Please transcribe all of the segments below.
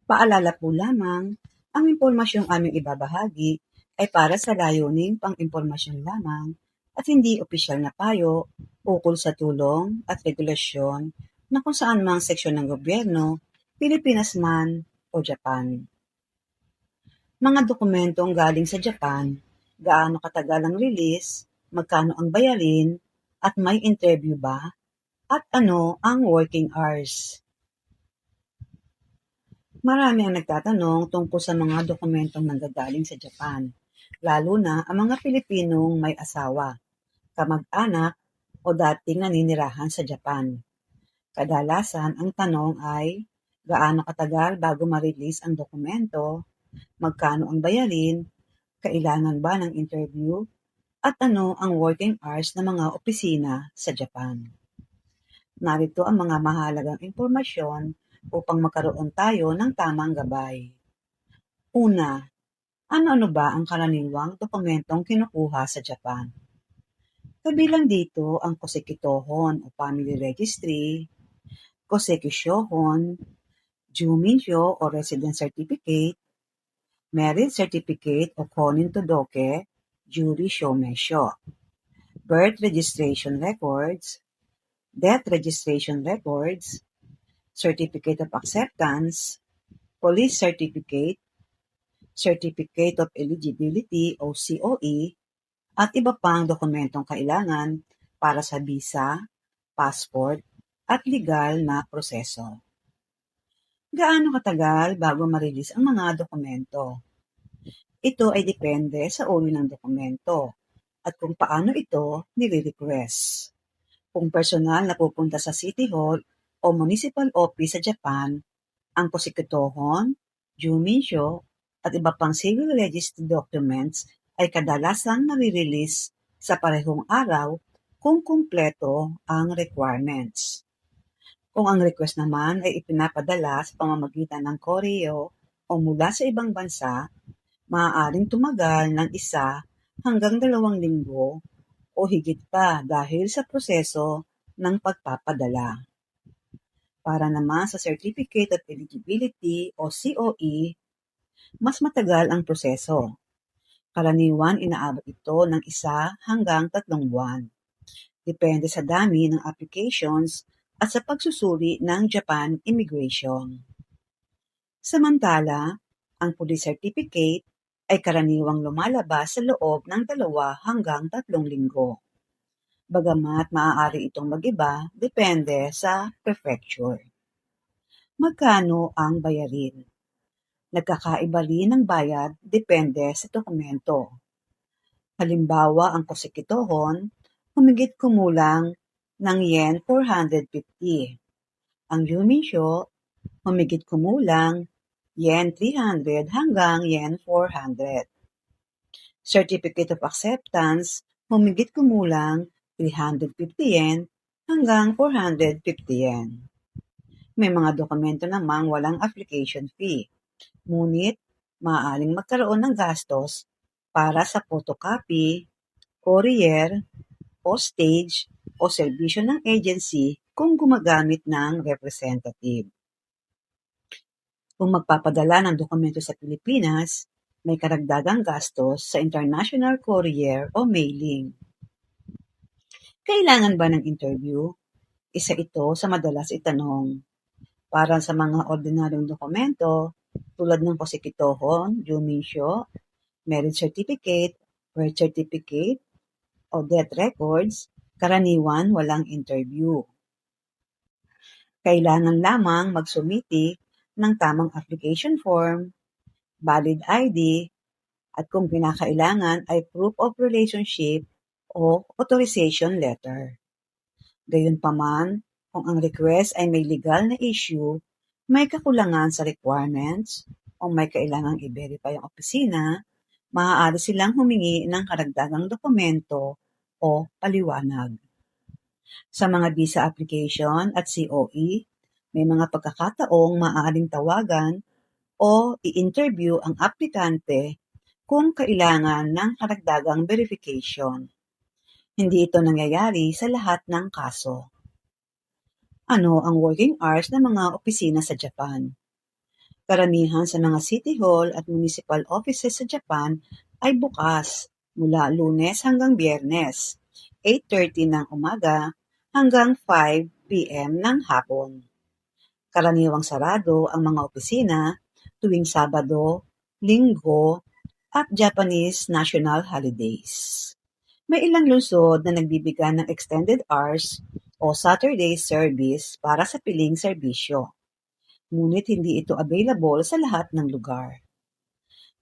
Paalala po lamang, ang impormasyong aming ibabahagi ay para sa layuning pang-impormasyon lamang at hindi opisyal na payo ukol sa tulong at regulasyon na kung saan mang seksyon ng gobyerno, Pilipinas man o Japan. Mga dokumentong galing sa Japan, gaano katagal ang release, magkano ang bayarin, at may interview ba, at ano ang working hours. Marami ang nagtatanong tungkol sa mga dokumentong nanggagaling sa Japan, lalo na ang mga Pilipinong may asawa, kamag-anak o dating naninirahan sa Japan. Kadalasan ang tanong ay, gaano katagal bago ma-release ang dokumento, magkano ang bayarin, kailangan ba ng interview, at ano ang working hours ng mga opisina sa Japan. Narito ang mga mahalagang impormasyon upang magkaroon tayo ng tamang gabay. Una, ano-ano ba ang karaniwang dokumentong kinukuha sa Japan? Kabilang dito ang Kosekitohon o Family Registry, Kosekishohon, Juminsho o Residence Certificate, Marriage Certificate o Konin Todoke, Juri Shomesho, Birth Registration Records, Death Registration Records, Certificate of Acceptance, Police Certificate, Certificate of Eligibility o COE, at iba pang dokumentong kailangan para sa visa, passport, at legal na proseso. Gaano katagal bago ma-release ang mga dokumento? Ito ay depende sa uri ng dokumento at kung paano ito nire-request. Kung personal na pupunta sa City Hall o Municipal Office sa Japan, ang Kosekitohon, Juminsho, at iba pang civil registry documents ay kadalasang nare-release sa parehong araw kung kumpleto ang requirements. Kung ang request naman ay ipinapadala sa pamamagitan ng koreo o mula sa ibang bansa, maaaring tumagal ng 1 hanggang 2 linggo o higit pa dahil sa proseso ng pagpapadala. Para naman sa Certificate of Eligibility o COE, mas matagal ang proseso. Karaniwan inaabot ito ng 1 hanggang 3 buwan. Depende sa dami ng applications at sa pagsusuri ng Japan Immigration. Samantala, ang Police Certificate ay karaniwang lumalabas sa loob ng 2 hanggang 3 linggo. Bagamat maaari itong mag-iba depende sa prefecture. Magkano ang bayarin? Nagkakaiba rin ang bayad depende sa dokumento. Halimbawa, ang Kosekitohon, humigit kumulang ng yen 450. Ang Juminsho, humigit kumulang yen 300 hanggang yen 400. Certificate of Acceptance, humigit kumulang 350 yen hanggang 450 yen. May mga dokumento namang walang application fee, ngunit maaaring magkaroon ng gastos para sa photocopy, courier, postage, o serbisyo ng agency kung gumagamit ng representative. Kung magpapadala ng dokumento sa Pilipinas, may karagdagang gastos sa international courier o mailing. Kailangan ba ng interview? Isa ito sa madalas itanong. Para sa mga ordinaryong dokumento tulad ng Kosekitohon, Juminsho, Marriage Certificate, Birth Certificate, o Death Records, karaniwan walang interview. Kailangan lamang magsumiti ng tamang application form, valid ID, at kung kinakailangan ay proof of relationship o authorization letter. Gayunpaman, kung ang request ay may legal na issue, may kakulangan sa requirements, o may kailangang i-verify ang opisina, maaari silang humingi ng karagdagang dokumento o paliwanag. Sa mga visa application at COE, may mga pagkakataong maaaring tawagan o i-interview ang aplikante kung kailangan ng karagdagang verification. Hindi ito nangyayari sa lahat ng kaso. Ano ang working hours ng mga opisina sa Japan? Karamihan sa mga city hall at municipal offices sa Japan ay bukas mula Lunes hanggang Biyernes, 8:30 ng umaga hanggang 5 p.m. ng hapon. Karaniwang sarado ang mga opisina tuwing Sabado, Linggo at Japanese national holidays. May ilang lungsod na nagbibigay ng extended hours o Saturday service para sa piling serbisyo, ngunit hindi ito available sa lahat ng lugar.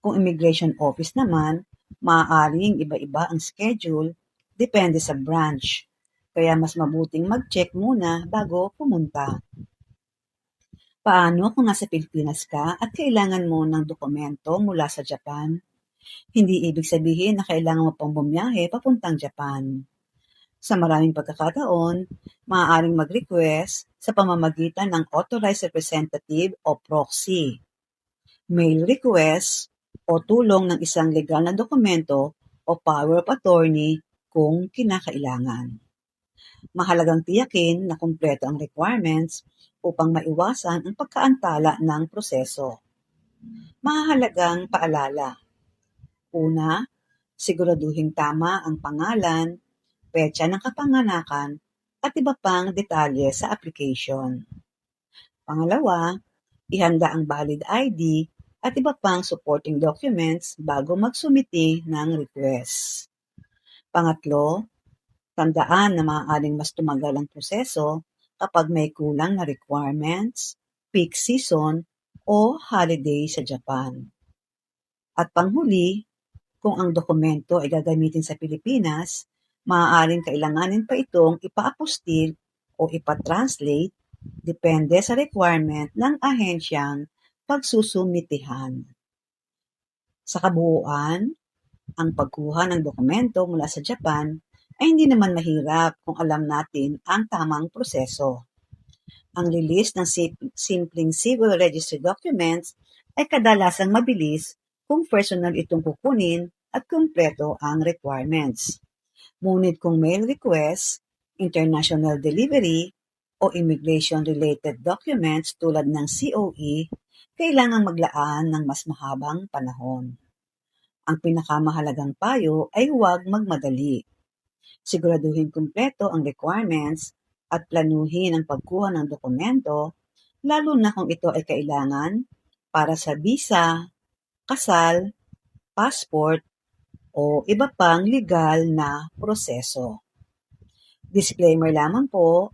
Kung immigration office naman, maaaring iba-iba ang schedule depende sa branch, kaya mas mabuting mag-check muna bago pumunta. Paano kung nasa Pilipinas ka at kailangan mo ng dokumento mula sa Japan? Hindi ibig sabihin na kailangan mo pang bumiyahe papuntang Japan. Sa maraming pagkakataon, maaaring mag-request sa pamamagitan ng authorized representative o proxy, mail request, o tulong ng isang legal na dokumento o power of attorney kung kinakailangan. Mahalagang tiyakin na kumpleto ang requirements upang maiwasan ang pagkaantala ng proseso. Mahalagang paalala. Una, siguraduhing tama ang pangalan, petsa ng kapanganakan, at iba pang detalye sa application. Pangalawa, ihanda ang valid ID at iba pang supporting documents bago magsumiti ng request. Pangatlo, tandaan na maaaring mas tumagal ang proseso kapag may kulang na requirements, peak season, o holiday sa Japan. At panghuli, kung ang dokumento ay gagamitin sa Pilipinas, maaaring kailanganin pa itong ipa-apostil o ipa-translate depende sa requirement ng ahensyang pagsusumitihan. Sa kabuuan, ang pagkuha ng dokumento mula sa Japan ay hindi naman mahirap kung alam natin ang tamang proseso. Ang release ng simpleng civil registry documents ay kadalasang mabilis kung personal itong kukunin at kumpleto ang requirements. Ngunit kung mail request, international delivery, o immigration-related documents tulad ng COE, kailangang maglaan ng mas mahabang panahon. Ang pinakamahalagang payo ay huwag magmadali. Siguraduhin kumpleto ang requirements at planuhin ang pagkuha ng dokumento, lalo na kung ito ay kailangan para sa visa, kasal, passport, o iba pang legal na proseso. Disclaimer lamang po,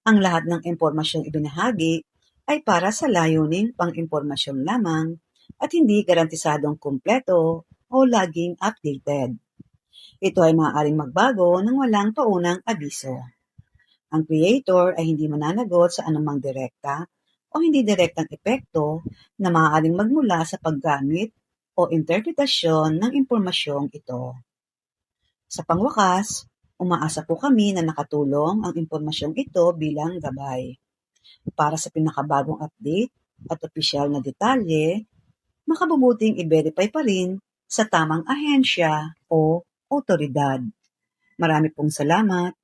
ang lahat ng impormasyong ibinahagi ay para sa layuning pang-impormasyon lamang at hindi garantisadong kumpleto o laging updated. Ito ay maaaring magbago ng walang paunang abiso. Ang creator ay hindi mananagot sa anumang direkta o hindi direktang epekto na maaaring magmula sa paggamit o interpretasyon ng impormasyong ito. Sa pangwakas, umaasa po kami na nakatulong ang impormasyong ito bilang gabay. Para sa pinakabagong update at opisyal na detalye, makabubuting i-verify pa rin sa tamang ahensya o otoridad. Marami pong salamat.